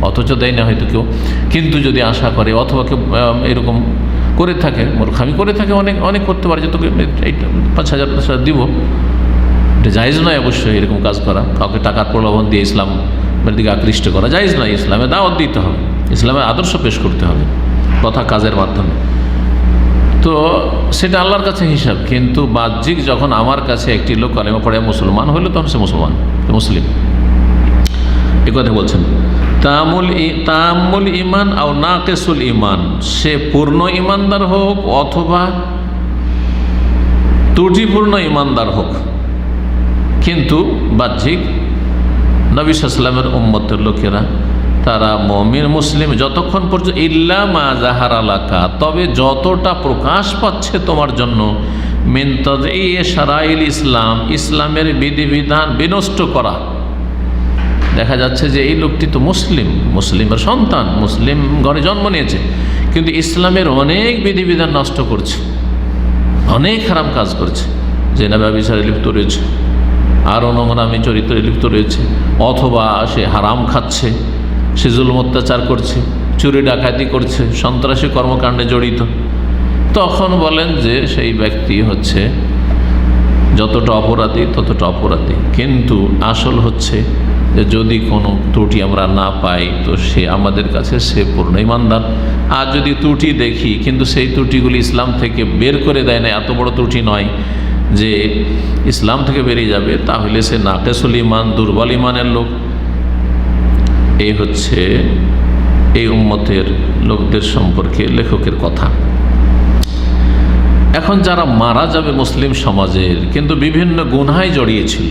অথচ দেয় না হয়তো কেউ, কিন্তু যদি আশা করে, অথবা কেউ এরকম করে থাকে, মূর্খামি করে থাকে, অনেক করতে পারে যে তোকে এই 5,000 দিব, এটা জায়েজ নয় অবশ্যই এরকম কাজ করা, কাউকে টাকার প্রলোভন দিয়ে ইসলামের দিকে আকৃষ্ট করা জায়েজ নয়। ইসলামে দাওয়াত দিতে হবে, ইসলামের আদর্শ পেশ করতে হবে কথা কাজের মাধ্যমে, তো সেটা আল্লাহর কাছে হিসাব। কিন্তু বাহ্যিক যখন আমার কাছে একটি লোক কালেমা পড়ে মুসলমান হলো, তখন সে মুসলমান, মুসলিম, এ কথা বলছেন। তামুল ইমান আও নাকিসুল ইমান, সে পূর্ণ ইমানদার হোক অথবা ত্রুটিপূর্ণ ইমানদার হোক, কিন্তু বাহ্যিক নবী সাল্লাল্লাহু আলাইহি ওয়াসাল্লামের উম্মতের লোকেরা তারা মুমিন মুসলিম যতক্ষণ পর্যন্ত ইল্লা মা যাহারা লাকা, তবে যতটা প্রকাশ পাচ্ছে তোমার জন্য, মিন তাযঈ শারাইল ইসলাম, ইসলামের বিধিবিধান বিনষ্ট করা, দেখা যাচ্ছে যে এই লোকটি তো মুসলিমের সন্তান, মুসলিম ঘরে জন্ম নিয়েছে, কিন্তু ইসলামের অনেক বিধিবিধান নষ্ট করছে, অনেক হারাম কাজ করছে, জিনা ব্যভিচারে লিপ্ত রয়েছে, আরও নোংরামি চরিত্রে লিপ্ত রয়েছে, অথবা সে হারাম খাচ্ছে, সে জুলুম অত্যাচার করছে, চুরি ডাকাতি করছে, সন্ত্রাসী কর্মকাণ্ডে জড়িত, তখন বলেন যে সেই ব্যক্তি হচ্ছে যতটা অপরাধী ততটা অপরাধী। কিন্তু আসল হচ্ছে যে যদি কোনো ত্রুটি আমরা না পাই, তো সে আমাদের কাছে সে পূর্ণ ইমানদার। আর যদি ত্রুটি দেখি কিন্তু সেই ত্রুটিগুলি ইসলাম থেকে বের করে দেয় না, এত বড় ত্রুটি নয় যে ইসলাম থেকে বেরিয়ে যাবে, তাহলে সে নাকিসুল ইমান, দুর্বল ইমানের লোক। এই হচ্ছে এই উম্মতের লোকদের সম্পর্কে লেখকের কথা। এখন যারা মারা যাবে মুসলিম সমাজের, কিন্তু বিভিন্ন গুনাহে জড়িয়েছিল,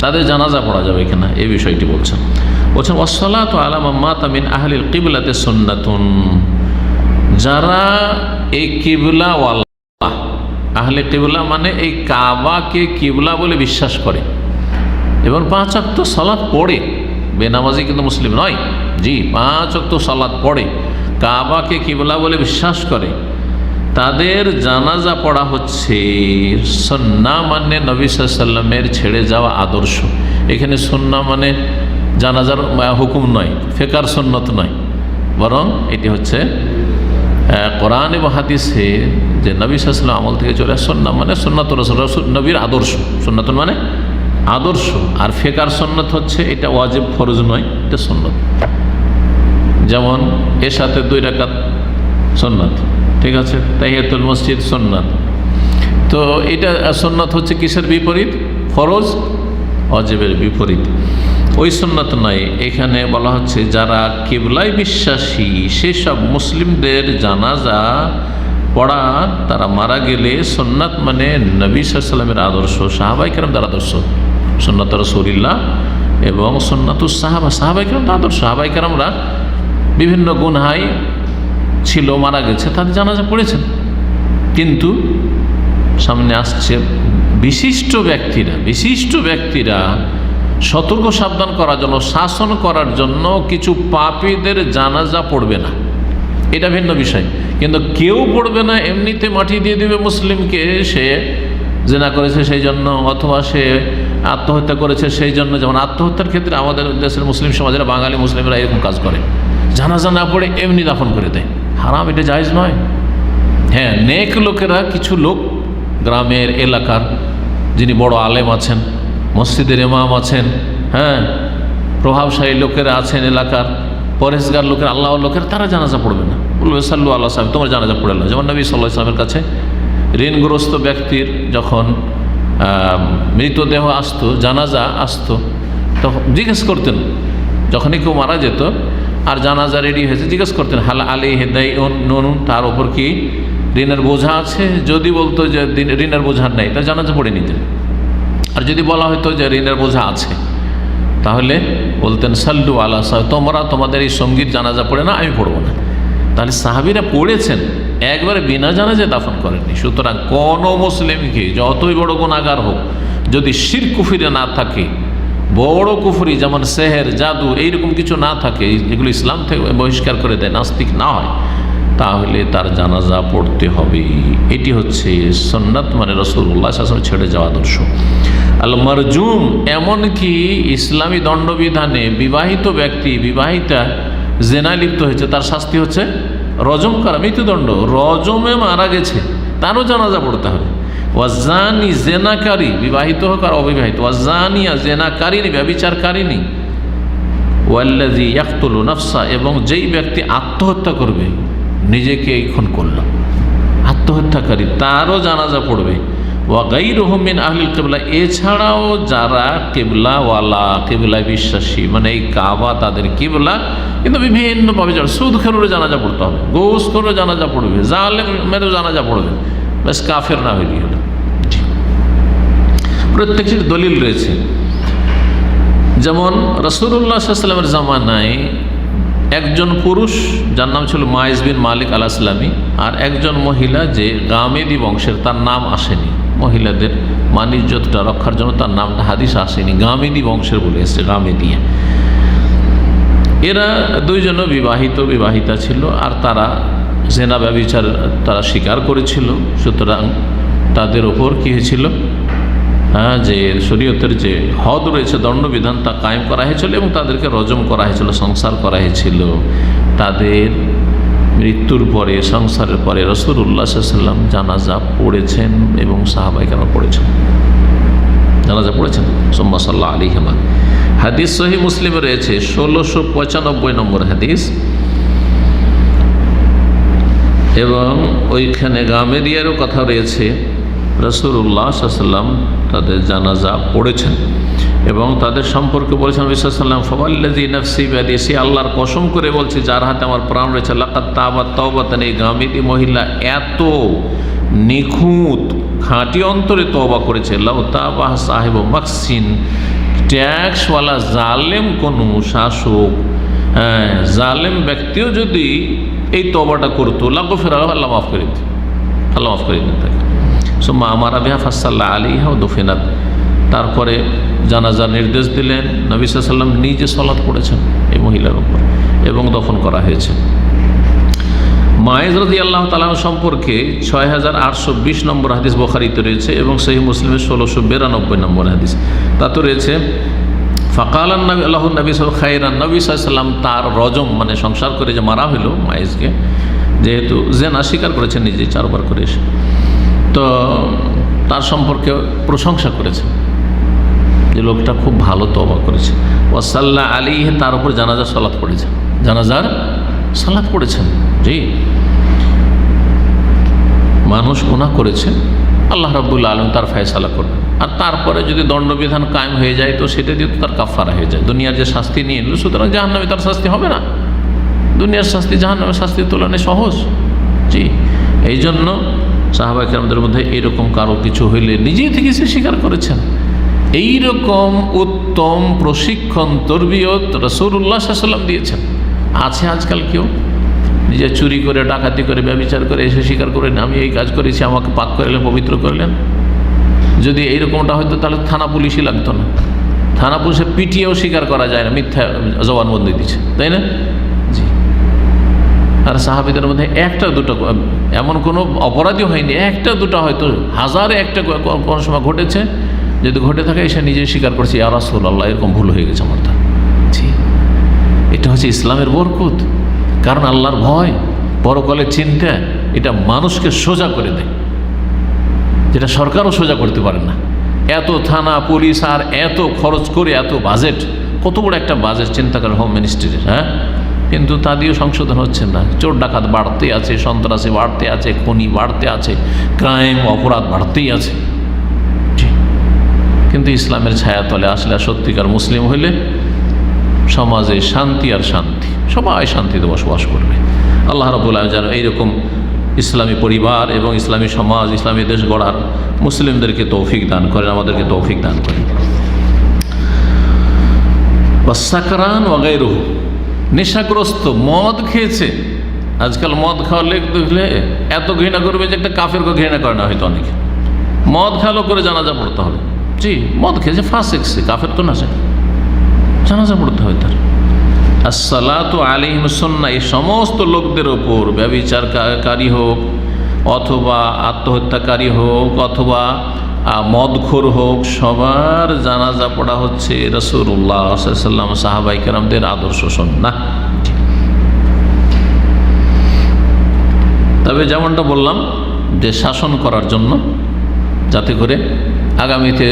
তাদের জানাজা পড়া যাবে কিনা এই বিষয়টি বলছেন। ওয়াসসালাতু আলা মান মাতা মিন আহলিল কিবলাতি সুন্নাতুন, যারা এই কিবলা ওয়ালা, আহলে কিবলা মানে এই কাবাকে কিবলা বলে বিশ্বাস করে এবং 5 ওয়াক্ত সালাত পড়ে, বেনামাজি কিন্তু মুসলিম নয়, জি 5 ওয়াক্ত সালাত পড়ে, কাবাকে কিবলা বলে বিশ্বাস করে, তাদের জানাজা পড়া হচ্ছে সুন্নাহ, মানে নবী সাল্লাল্লাহু আলাইহি ওয়াসাল্লামের ছেড়ে যাওয়া আদর্শ। এখানে সুন্নাহ মানে জানাজার হুকুম নয়, ফিকর সুন্নত নয়, বরং এটি হচ্ছে কোরআন এবং হাদিসে যে নবী সাল্লাল্লাহু আলাইহি ওয়াসাল্লাম আমল থেকে চলে সুন্নাহ মানে সুন্নাতুর রাসূল, নবীর আদর্শ। সুন্নাত মানে আদর্শ, আর ফিকর সুন্নত হচ্ছে এটা ওয়াজিব ফরজ নয়, এটা সুন্নত। যেমন এর সাথে 2 রাকাত সুন্নাত, ঠিক আছে, তাহিয়াতুল মসজিদ সুন্নাত। তো এটা সুন্নাত হচ্ছে কিসের বিপরীত? ফরজ ওয়াজিবের বিপরীত, ওই সুন্নাত নয়। এখানে বলা হচ্ছে যারা কিবলায় বিশ্বাসী সেসব মুসলিমদের জানাজা পড়া, তারা মারা গেলে সুন্নাত মানে নবী সাল্লাল্লাহু আলাইহি ওয়াসাল্লামের আদর্শ, সাহাবায়ে কেরামদের আদর্শ, সুন্নাত রাসূলুল্লাহ এবং সুন্নাতুস সাহাবা, সাহাবায়ে কেরামদের আদর্শ। সাহাবায়ে কেরামরা বিভিন্ন গুনাহে ছিল, মারা গেছে, তাদের জানাজা পড়েছেন। কিন্তু সামনে আসছে বিশিষ্ট ব্যক্তিরা সতর্ক সাবধান করার জন্য, শাসন করার জন্য কিছু পাপীদের জানাজা পড়বে না, এটা ভিন্ন বিষয়। কিন্তু কেউ পড়বে না, এমনিতে মাটি দিয়ে দিবে মুসলিমকে, সে জিনা করেছে সেই জন্য, অথবা সে আত্মহত্যা করেছে সেই জন্য। যেমন আত্মহত্যার ক্ষেত্রে আমাদের দেশের মুসলিম সমাজের বাঙালি মুসলিমরা এরকম কাজ করে, জানাজা না পড়ে এমনি দাফন করে দেয়, হারাম, এটা জায়েজ নয়। হ্যাঁ, নেক লোকেরা, কিছু লোক গ্রামের এলাকার যিনি বড় আলেম আছেন, মসজিদের ইমাম আছেন, হ্যাঁ, প্রভাবশালী লোকেরা আছেন এলাকার, পরেশগার লোকের, আল্লাহর লোকের, তারা জানাজা পড়বে না। বলবে সাল্লু আল্লাহ সাহেব, তোমার জানাজা পড়ে না। যেমন নবী সাল্লাল্লাহু আলাইহি ওয়াসাল্লামের কাছে ঋণগ্রস্ত ব্যক্তির যখন মৃতদেহ আসতো, জানাজা আসতো, তখন জিজ্ঞেস করতেন, যখনই কেউ মারা যেত আর জানাজা রেডি হয়েছে, জিজ্ঞেস করতেন হাল আলাইহি দাইউন, তার ওপর কি ঋণের বোঝা আছে? যদি বলতো যে ঋণের বোঝা নেই, তা জানাজা পড়ে নিতেন। আর যদি বলা হতো যে ঋণের বোঝা আছে, তাহলে বলতেন সাল্লু আলা সাহেব, তোমরা তোমাদের এই সঙ্গীত জানাজা পড়ে না, আমি পড়বো না। তাহলে সাহাবীরা পড়েছেন, একবারে বিনা জানাজায় দাফন করেননি। সুতরাং কোনো মুসলিমকে যতই বড় গুনাহগার হোক, যদি শিরক কুফরিতে না থাকে, বড় কুফরি যেমন সেহের, জাদু, এইরকম কিছু না থাকে, যেগুলো ইসলাম থেকে বহিষ্কার করে দেয়, নাস্তিক না হয়, তাহলে তার জানাজা পড়তে হবে। এটি হচ্ছে সুন্নাত, মানে রাসূলুল্লাহ সাল্লাল্লাহু আলাইহি ওয়াসাল্লাম ছেড়ে যাওয়া আদর্শ। আল মারজুম, এমনকি ইসলামী দণ্ডবিধানে বিবাহিত ব্যক্তি, বিবাহিতা জেনা লিপ্ত হয়েছে, তার শাস্তি হচ্ছে রজম করা, মৃত্যুদণ্ড। রজমে মারা গেছে, তারও জানাজা পড়তে হবে। ওয়াজানি, জেনাকারী, বিবাহিত হোক আর অবিবাহিত, ওয়াজানিয়া, জেনাকারিনী, ব্যভিচারকারিনী, ওয়াল্লাযী ইয়াকতুলু নাফসা, এবং যেই ব্যক্তি আত্মহত্যা করবে, নিজেকে খুন করল, আত্মহত্যাকারী, তারও জানাজা পড়বে। ওয়া গায়রুহুম মিন আহলিল কিবলা, এছাড়াও যারা কিবলাওয়ালা, কিবলায় বিশ্বাসী, মানে এই কাবা তাদের কিবলা, কিন্তু বিভিন্নভাবে যারা সুদখোরেরও জানাজা পড়তে হবে, ঘুষখোরেরও জানাজা পড়বে, জালেমেরও জানাজা পড়বে, বেশ কাফের না হইলেই হলো। প্রত্যেকটির দলিল রয়েছে। যেমন রাসূলুল্লাহ সাল্লাল্লাহু আলাইহি ওয়াসাল্লামের জামানায় একজন পুরুষ, যার নাম ছিল মাইজ বিন মালিক আল আসলামী, আর একজন মহিলা যে গামেদি বংশের, তার নাম আসেনি, মহিলাদের মানিজ্যতা রক্ষার জন্য তার নামটা হাদিস আসেনি, গামেদি বংশের বলে এসছে, গামেদিয়া। এরা দুইজনও বিবাহিতা ছিল, আর তারা জেনা ব্যভিচার তারা স্বীকার করেছিল। সুতরাং তাদের ওপর কী হয়েছিল, যে শরীয়তের যে হদ রয়েছে, দণ্ডবিধান, তা কায়েম করা হয়েছিল এবং তাদেরকে রজম করা হয়েছিল, সংসার করা হয়েছিল। তাদের মৃত্যুর পরে, সংসারের পরে রাসূলুল্লাহ সাল্লাল্লাহু আলাইহি ওয়াসাল্লাম জানাজা পড়েছেন এবং সাহাবায়ে কেরাম পড়েছেন, জানাজা পড়েছেন। সুম্মা সাল্লাল্লাহু আলাইহি ওয়া সাল্লাম। হাদিস সহিহ মুসলিমে রয়েছে 1695 নম্বর হাদিস, এবং ওইখানে গামেদিয়ারও কথা রয়েছে। রাসূলুল্লাহ সাল্লাল্লাহু আলাইহি ওয়াসাল্লাম তাদের জানাজা পড়েছেন এবং তাদের সম্পর্কে বলেছেন নবী সাল্লাল্লাহু আলাইহি ওয়াসাল্লাম, ফাওয়াল্লাযী নাফসি বিয়াদিহি, সে আল্লাহর কসম করে বলছে যার হাতে আমার প্রাণ রয়েছে, লাকাদ তাবাত তাওবাতান, এই গামেদি মহিলা এত নিখুঁত খাঁটি অন্তরে তওবা করেছে, লাউ তাবাহ সাহেব মাকসিন, ট্যাক্সওয়ালা জালেম কোনো শাসক, জালেম ব্যক্তিও যদি এই তওবাটা করতো, লাগফিরা, আল্লাহ মাফ করে দিত, আল্লাহ মাফ করে দিতেন তাকে। সুম্মা আমারা বিহা ফাসাল্লা আলাইহা ওয়া দুফিনাত, তারপরে জানাজার নির্দেশ দিলেন। নবী সাল্লাল্লাহু আলাইহি ওয়াসাল্লাম নিজে সালাত পড়েছেন এই মহিলার উপর এবং দফন করা হয়েছে। মায়েজ রাদিয়াল্লাহু তাআলা সম্পর্কে 6820 নম্বর হাদিস বুখারীতে রয়েছে এবং সহিহ মুসলিমে 1692 নম্বর হাদিস। তাতে রয়েছে ফাকালান নবী আল্লাহু নবী সাল্লাল্লাহু খায়রান, নবী সাল্লাল্লাহু আলাইহি ওয়াসাল্লাম তার রজম, মানে সংসার করে যে মারা হলো মায়েজকে, যেহেতু জেনা স্বীকার করেছেন নিজে 4 বার করে এসে, তো তার সম্পর্কে প্রশংসা করেছে যে লোকটা খুব ভালো তওবা করেছে। ওয়াসাল্লা আলাইহি, তার উপর জানাজার সালাত পড়েছেন, জানাজার সালাত পড়েছেন। জি, মানুষ গুনাহ করেছে, আল্লাহ রাব্বুল আলামিন তার ফয়সালা করবেন, আর তারপরে যদি দণ্ডবিধান কায়েম হয়ে যায় তো সেটা দিয়ে তো তার কাফারা হয়ে যায়। দুনিয়ার যে শাস্তি নিয়ে এলো, সুতরাং জাহান্নামে তার শাস্তি হবে না। দুনিয়ার শাস্তি জাহান্নামের শাস্তির তুলনায় সহজ। জি, এই জন্য সাহাবায়ে কেরামদের মধ্যে এরকম কারো কিছু হইলে নিজেই থেকে সে স্বীকার করেছেন। এইরকম উত্তম প্রশিক্ষণ, তরবিয়ত রাসূলুল্লাহ সাল্লাল্লাহু আলাইহি ওয়াসাল্লাম দিয়েছেন। আছে আজকাল কেউ নিজে চুরি করে, ডাকাতি করে, ব্যভিচার করে এসে স্বীকার করেন আমি এই কাজ করেছি, আমাকে পাক করলেন, পবিত্র করলেন। যদি এইরকমটা হয়তো তাহলে থানা পুলিশই লাগতো না। থানা পুলিশে পিটিয়েও স্বীকার করা যায় না, মিথ্যা জবানবন্দি দিচ্ছে, তাই না? জি। আর সাহাবীদের মধ্যে একটা দুটো এমন কোনো অপরাধী হয়নি, একটা দুটো হয়তো হাজারে একটা কোনো সময় ঘটেছে। যদি ঘটে থাকে এসে নিজেই স্বীকার করছে, ইয়া রাসূলুল্লাহ এরকম ভুল হয়ে গেছে আমার। জি, এটা হচ্ছে ইসলামের বরকত। কারণ আল্লাহর ভয়, পরকালের চিন্তা, এটা মানুষকে সোজা করে দেয়, যেটা সরকারও সোজা করতে পারে না। এত থানা পুলিশ আর এত খরচ করে এত বাজেট, কত বড় একটা বাজেট চিন্তা করে হোম মিনিস্ট্রির, হ্যাঁ, কিন্তু তা দিয়েও সংশোধন হচ্ছে না। চোর ডাকাত বাড়তে আছে, সন্ত্রাসী বাড়তে আছে, খুনি বাড়তে আছে, ক্রাইম অপরাধ বাড়তেই আছে। কিন্তু ইসলামের ছায়াতলে আসলে সত্যিকার মুসলিম হইলে সমাজে শান্তি আর শান্তি, সবাই শান্তিতে বসবাস করবে। আল্লাহ রাব্বুল আলামিন যেন এইরকম ইসলামী পরিবার এবং ইসলামী সমাজ, ইসলামী দেশ গড়ার মুসলিমদেরকে তৌফিক দান করেন, আমাদেরকে তৌফিক দান করেন। ওয়াসাকরান ওয়া গায়রুহু, নেশাগ্রস্ত, মদ খেয়েছে। আজকাল মদ খাওয়ার লোক দেখলে এত ঘৃণা করবে যে একটা কাফেরকে ঘৃণা করে না হয়তো অনেকে। মদ খালো করে জানাজা পড়তে হবে, জি মদ খেয়েছে, ফাসিক, সে কাফের তো না, সে জানাজা পড়তে হয় তার। আসসালাতু আলাইহিম সুন্নাহ, এই সমস্ত লোকদের ওপর, ব্যভিচারকারী হোক অথবা আত্মহত্যাকারী হোক অথবা মদখোর হোক, সবার জানাজা পড়া হচ্ছে রাসূলুল্লাহ সাল্লাল্লাহু আলাইহি ওয়াসাল্লাম সাহাবায়ে কেরামদের আদর্শ সুন্নাহ। তবে যেমনটা বললাম যে শাসন করার জন্য, যাতে করে আগামীতে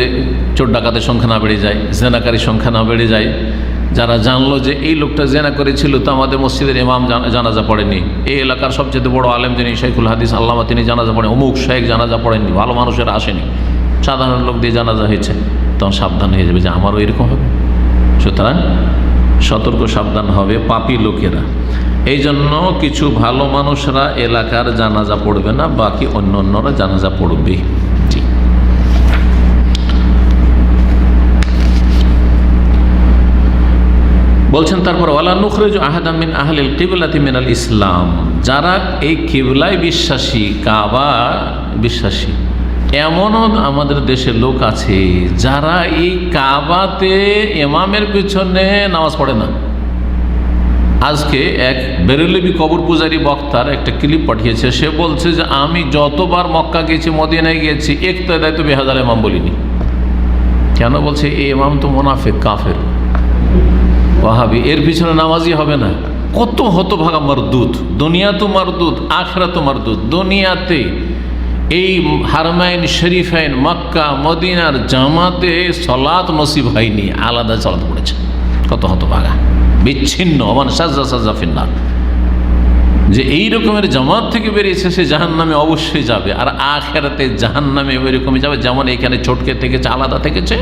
চোর ডাকাতের সংখ্যা না বেড়ে যায়, জেনাকারীর সংখ্যা না বেড়ে যায়। যারা জানলো যে এই লোকটা জেনা করেছিল তো আমাদের মসজিদের ইমাম জানাজা পড়েনি, এই এলাকার সবচেয়ে বড় আলেম যিনি শাইখুল হাদিস আল্লামা, তিনি জানাজা পড়েন, অমুক শেখ জানাজা পড়েননি, ভালো মানুষেরা আসেনি, সাধারণ লোক দিয়ে জানাজা হয়েছে, তখন সাবধান হয়ে যাবে যে আমারও এরকম হবে। সুতরাং সতর্ক সাবধান হবে পাপী লোকেরা। এই জন্য কিছু ভালো মানুষরা এলাকার জানাজা পড়বে না, বাকি অন্যরা জানাজা পড়বে। বলছেন তারপর ওয়ালা নুখরিজু আহাদাম মিন আহলিল কিবলাতি মিনাল ইসলাম, যারা এই কিবলায় বিশ্বাসী, কাবা বিশ্বাসী, এমনও আমাদের দেশের লোক আছে যারা এই কাবাতে ইমামের পিছনে নামাজ পড়ে না। আজকে এক বেরেলভি কবর পূজারী বক্তার একটা ক্লিপ পাঠিয়েছে, সে বলছে যে আমি যতবার মক্কা গেছি, মদিনায় গিয়েছি, ইক্তেদায় তো বেহাজার ইমাম বলিনি। কেন বলছে? এই ইমাম তো মুনাফিক, কাফের, ওয়াহাবি, এর পিছনে নামাজই হবে না। কত হতভাগা মারদুদ, দুনিয়া তো মারদুদ, আখিরাত তো মারদুদ। দুনিয়াতে এই হারমাইন শরীফাইন মক্কা মদিনার জামাতে সলাত নসিব হয়নি, আলাদা সলাত পড়েছে। কত হতভাগা, বিচ্ছিন্ন, অমান সাজা সাজা ফিন্নার, যে এই রকমের জামাত থেকে বেরিয়েছে সে জাহান্নামে অবশ্যই যাবে, আর আখিরাতে জাহান্নামে ওই রকমই যাবে। যেমন এখানে ছোটকে থেকেছে, আলাদা থেকেছে,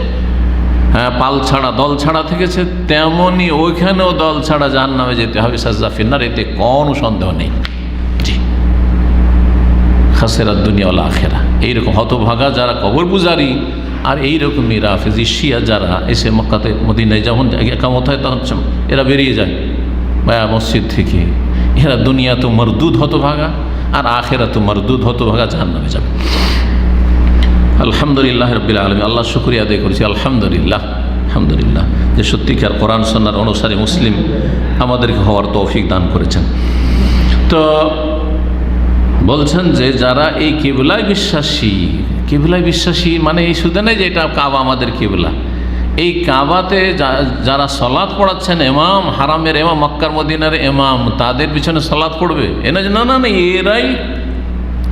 হ্যাঁ, পাল ছাড়া দল ছাড়া থেকেছে, তেমনই ওইখানেও দল ছাড়া জাহান্নামে যেতে হবে, সাজা ফিন্নার, এতে কোনো সন্দেহ নেই। জি, খাসেরাত দুনিয়া ওয়াল আখিরা। এইরকম হতভাগা যারা কবর পূজারী আর এইরকমই রাফেজি শিয়া যারা এসে মক্কাতে মদিনায় যখন একামত হয় তখন এরা বেরিয়ে যায় বায়া মসজিদ থেকে, এরা দুনিয়া তো মরদুদ হতভাগা আর আখেরা তো মরদুদ হতভাগা, জাহান্নামে যাবে। আলহামদুলিল্লাহ রাব্বিল আলামিন, আল্লাহ শুকরিয়া আদায় করেছি, আলহামদুলিল্লাহ, আলহামদুলিল্লাহ, যে সত্যিকার কোরআন সুন্নাহর অনুসারী মুসলিম আমাদেরকে হওয়ার তৌফিক দান করেছেন। তো বলছেন যে যারা এই কিবলায় বিশ্বাসী, কিবলায় বিশ্বাসী মানে এই শুধু নেই যে এটা কাবা আমাদের কিবলা, এই কাবাতে যারা সলাৎ পড়াচ্ছেন ইমাম, হারামের ইমাম, মক্কার মদিনার ইমাম, তাদের পিছনে সলাৎ পড়বে এ না, না না, এরাই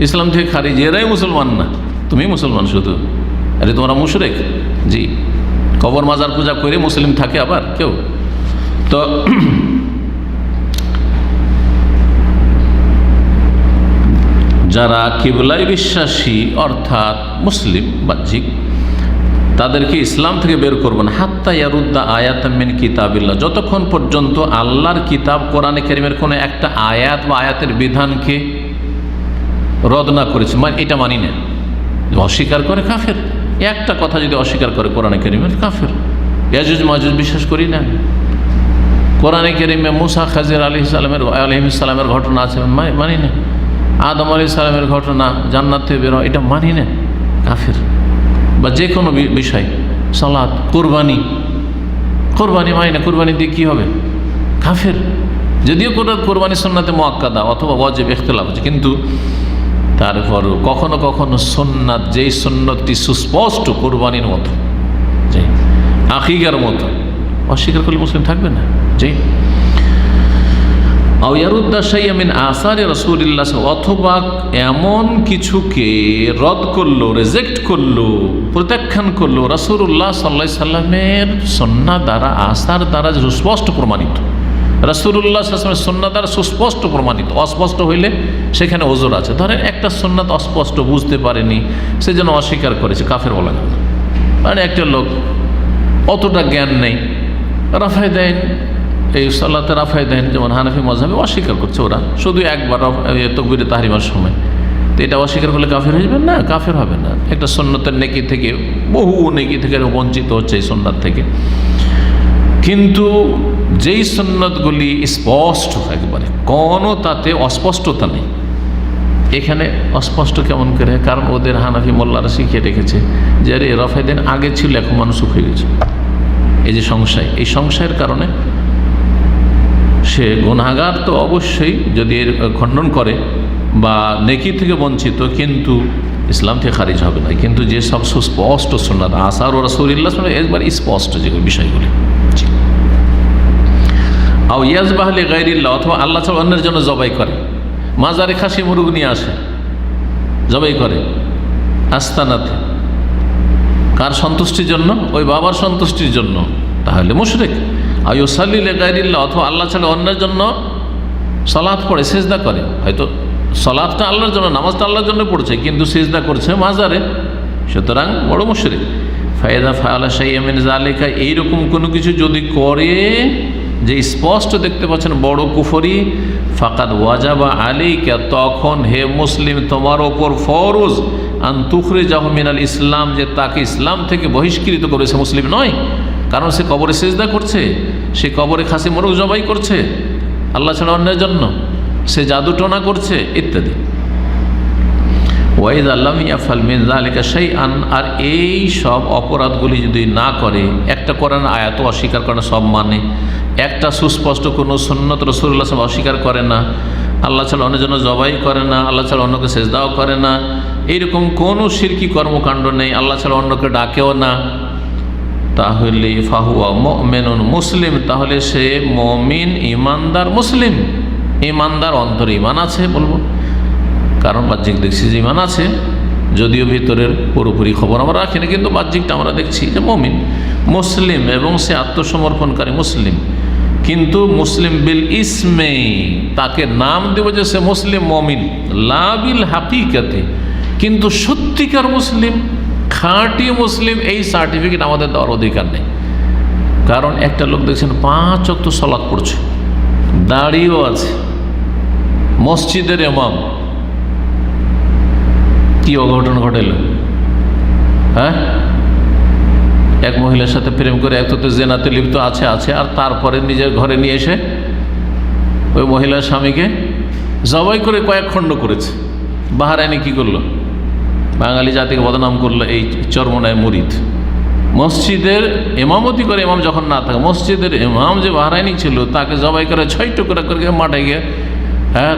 ইসলাম থেকে খারিজ, এরাই মুসলমান না, তুমি মুসলমান শুধু, আরে তোমরা মুশরিক। জি, কবর মাজার পূজা করে মুসলিম থাকে আবার কেউ। তো যারা কিবলায় বিশ্বাসী অর্থাৎ মুসলিম বাহ্যিক, তাদেরকে ইসলাম থেকে বের করবেন না, হাত্তা ইয়ারুদ্দা আয়াতাম মিন কিতাবিল্লাহ, যতক্ষণ পর্যন্ত আল্লাহর কিতাব কোরআনে কারীমের কোনো একটা আয়াত বা আয়াতের বিধানকে রদ না করেছে, মানে এটা মানি না, অস্বীকার করে কাফের। একটা কথা যদি অস্বীকার করে কোরআনে কারীমের, কাফের। ইয়াজুজ মাজুজ বিশ্বাস করি না, কোরআনে কারীমে মুসা খাজির আলাইহিসসালামের ঘটনা আছে, মানি না। আদম আলাইহিস সালামের ঘটনা, জান্নাত থেকে বের হয়, এটা মানি না, কাফের। বা যে কোনো বিষয়, সালাত, কোরবানি মানি না, কোরবানি দিয়ে কী হবে? কাফের। যদিও কোরবানি সুন্নাতে মুআক্কাদা অথবা ওয়াজিব, ইখতিলাফ আছে, কিন্তু তারপরও কখনো কখনো সুন্নাত, যেই সুন্নতটি সুস্পষ্ট কোরবানির মতো, যে আকিকার মতো, অস্বীকার করলে মুসলিম থাকবে না। জি, আও ইয়ারুদ্দা শাইআ মিন আসারি রাসূলিল্লাহ, অথবা এমন কিছুকে রদ করলো, রিজেক্ট করলো, প্রত্যাখ্যান করলো রাসূলুল্লাহ সাল্লাল্লাহু আলাইহি সাল্লামের সুন্নাহ দ্বারা, আসার দ্বারা সুস্পষ্ট প্রমাণিত। রাসূলুল্লাহ সাল্লাল্লাহু আলাইহি ওয়াসাল্লামের সুন্নাহ দ্বারা সুস্পষ্ট প্রমাণিত। অস্পষ্ট হইলে সেখানে ওজর আছে। ধরেন একটা সুন্নাত অস্পষ্ট, বুঝতে পারেনি, সে যেন অস্বীকার করেছে, কাফের বলা যাবে না। মানে একটা লোক অতটা জ্ঞান নেই, রাফায় দেন, এই সালাতে রাফায় দেন, যেমন হানাফি মাযহাবে অস্বীকার করছে ওরা, শুধু একবার তাকবীরে তাহরিমার সময়। তো এটা অস্বীকার করলে কাফের হয়ে যাবে না? কাফের হবে না। একটা সুন্নতের নেকি থেকে, বহু নেকি থেকে বঞ্চিত হচ্ছে এই সুন্নাত থেকে। কিন্তু যেই সুন্নতগুলি স্পষ্ট, একবারে কোনো তাতে অস্পষ্টতা নেই, এখানে অস্পষ্ট কেমন করে? কারণ ওদের হানাফি মোল্লারা শিখিয়ে রেখেছে যে আরে রাফায় দেন আগে ছিল, এখন মানুষ হয়ে গেছে। এই যে সংশয়, এই সংশয়ের কারণে সে গুনাহগার তো অবশ্যই, যদি এর খণ্ডন করে বা নেকি থেকে বঞ্চিত, কিন্তু ইসলাম থেকে খারিজ হবে না। কিন্তু যে সব সুস্পষ্ট সুন্নাত, আসার ও রাসূলুল্লাহ একবার স্পষ্ট যেগুলো বিষয়গুলি, আও ইয়াজবাহ লিগাইরিল্লাহ, অথবা আল্লাহ ছাড়া অন্যের জন্য জবাই করে, মাজারে খাসি মুরগ নিয়ে আসে, জবাই করে আস্তানাতে, কার সন্তুষ্টির জন্য? ওই বাবার সন্তুষ্টির জন্য, তাহলে মুশরিক। আও ইউসাল্লি লিগাইরিল্লাহ, অথবা আল্লাহ ছাড়া অন্যের জন্য সালাত পড়ে, সিজদা করে। হয়তো সালাতটা আল্লাহর জন্য, নামাজটা আল্লাহর জন্য পড়ছে, কিন্তু সিজদা করছে মাজারে, সুতরাং বড় মুশরিক। ফায়দা ফাআলা শাইআ মিন যালিকা, এইরকম কোনো কিছু যদি করে যে স্পষ্ট দেখতে পাচ্ছেন বড় কুফরি, ফাকাদ ওয়াজাবা আলাইকা, তখন হে মুসলিম তোমার ওপর ফরজ, আন তুখরিজাহু মিনাল ইসলাম, যে তাকে ইসলাম থেকে বহিষ্কৃত করেছে, মুসলিম নয়। কারণ সে কবরে সিজদা করছে, সে কবরে খাসি মোরগ জবাই করছে আল্লাহ ছাড়া অন্যের জন্য, সে জাদুটোনা করছে ইত্যাদি। ওয়াইদ আল্লাম ইয়াফাল মিন যালিকা শাইআন, আর এই সব অপরাধগুলি যদি না করে, একটা কোরআন আয়াত অস্বীকার করে না, সব মানে, একটা সুস্পষ্ট কোনো সুন্নত রাসূলুল্লাহ সাল্লাল্লাহু আলাইহি ওয়াসাল্লাম অস্বীকার করে না, আল্লাহ ছাড়া অন্যের জন্য জবাই করে না, আল্লাহ ছাড়া অন্যকে সেজদাও করে না, এইরকম কোনো শিরকি কর্মকাণ্ড নেই, আল্লাহ ছাড়া অন্যকে ডাকেও না, তাহলে ফাহুয়া মুমিনুন মুসলিম, তাহলে সে মুমিন, ইমানদার মুসলিম। ইমানদার, অন্তরে ইমান আছে বলবো, কারণ বাহ্যিক দেখছি যে ইমান আছে, যদিও ভিতরের পুরোপুরি খবর আমরা রাখি না, কিন্তু বাহ্যিকটা আমরা দেখছি যে মুমিন মুসলিম, এবং সে আত্মসমর্পণকারী মুসলিম। কিন্তু মুসলিম বিল ইসমে, তাকে নাম দেব যে সে মুসলিম মুমিন, লা বিল হাকিকাতে, কিন্তু সত্যিকার মুসলিম, খাঁটি মুসলিম, এই সার্টিফিকেট আমাদের দেওয়ার অধিকার নেই। কারণ একটা লোক দেখছেন 5 ওয়াক্ত সালাত পড়ছে, দাড়িও আছে, মসজিদের ইমাম, কি অঘটন ঘটেল? হ্যাঁ, এক মহিলার সাথে প্রেম করে, এক তো জেনাতে লিপ্ত আছে, আর তারপরে নিজের ঘরে নিয়ে এসে ওই মহিলার স্বামীকে জবাই করে কয়েক খণ্ড করেছে। বাহরাইনে কি করলো? বাঙালি জাতিকে বদনাম করলো এই চরমনায় মুরিদ। মসজিদের ইমামতি করে, ইমাম যখন না থাকে, মসজিদের ইমাম যে বাহরাইনি ছিল, তাকে জবাই করে 6 টুকরা করে মাঠে গিয়ে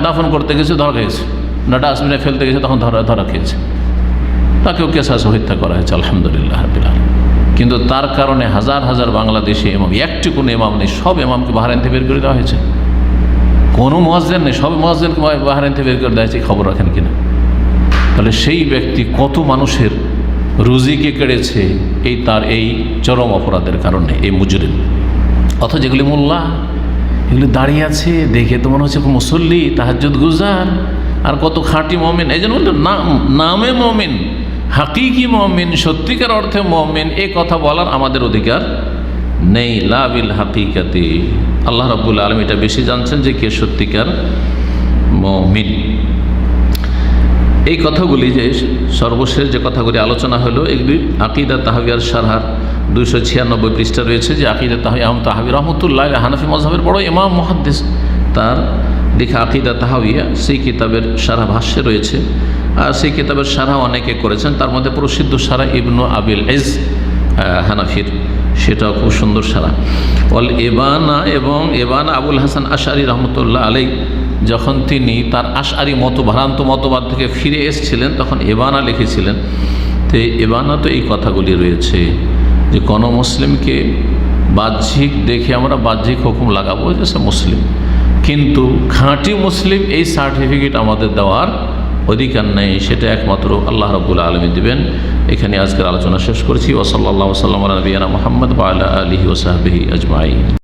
দাফন করতে গেছে, ধরা খেয়েছে, না ডাস্টবিনে ফেলতে গেছে, তখন ধরা খেয়েছে, তাকেও কেসাস হত্যা করা হয়েছে, আলহামদুলিল্লাহ রাব্বিল আলামিন। কিন্তু তার কারণে হাজার হাজার বাংলাদেশি ইমাম, একটি কোনো ইমাম নেই, সব ইমামকে বাহরাইন থেকে বের করে দেওয়া হয়েছে। কোনো মুয়াজ্জিন নেই, সব মুয়াজ্জিনকে বাহরাইন থেকে বের করে দেওয়া হয়েছে, খবর রাখেন কিনা? তাহলে সেই ব্যক্তি কত মানুষের রুজিকে কেড়েছে তার এই চরম অপরাধের কারণে, এই মুজরিম। অথচ যেগুলি মোল্লা, এগুলি দাঁড়িয়ে আছে, দেখে তো মনে হচ্ছে মুসল্লি, তাহাজ্জুদ গুজার, আর কত খাঁটি মুমিন। এই জন্য বলতো নামে মুমিন, হাকিকি মুমিন, সত্যিকার অর্থে মুমিন, এই কথা বলার আমাদের অধিকার নেই। লা বিল হাকিকাতি, আল্লাহ রাব্বুল আলামিন এটা বেশি জানছেন যে কে সত্যিকার মুমিন। এই কথাগুলি যে সর্বশেষ যে কথাগুলি আলোচনা হলো, এগুলি আকিদা তাহাবিয়ার শারহার 296 পৃষ্ঠা রয়েছে, যে আকিদা তাহাবি আহমদ তাহাবি রহমতুল্লাহ হানাফি মযহাবের বড় ইমাম মুহাদ্দিস, তার লেখা আকিদা তাহাবিয়া, সেই কিতাবের শারহা ভাষ্যে রয়েছে। আর সেই কিতাবের শারহা অনেকে করেছেন, তার মধ্যে প্রসিদ্ধ শারহা ইবনু আবিল ইজ হানাফির, সেটাও খুব সুন্দর শারহা। অল ইবানা, এবং ইবানা আবুল হাসান আশআরী রহমতুল্লাহ আলাইহি যখন তিনি তার আশআরী ভ্রান্ত মতবাদ থেকে ফিরে এসেছিলেন, তখন ইবানা লিখেছিলেন। তো ইবানা তো এই কথাগুলি রয়েছে যে কোনো মুসলিমকে বাহ্যিক দেখে আমরা বাহ্যিক হুকুম লাগাবো যে সে মুসলিম, কিন্তু খাঁটি মুসলিম এই সার্টিফিকেট আমাদের দেওয়ার অধিকার নেই, সেটা একমাত্র আল্লাহ রাব্বুল আলামিন দিবেন। এখানে আজকের আলোচনা শেষ করছি। ওয়া সাল্লাল্লাহু ওয়া সাল্লাম আলা নবিয়িনা মুহাম্মদ ওয়া আলা আলিহি ওয়া সাহবিহি আজমাইন।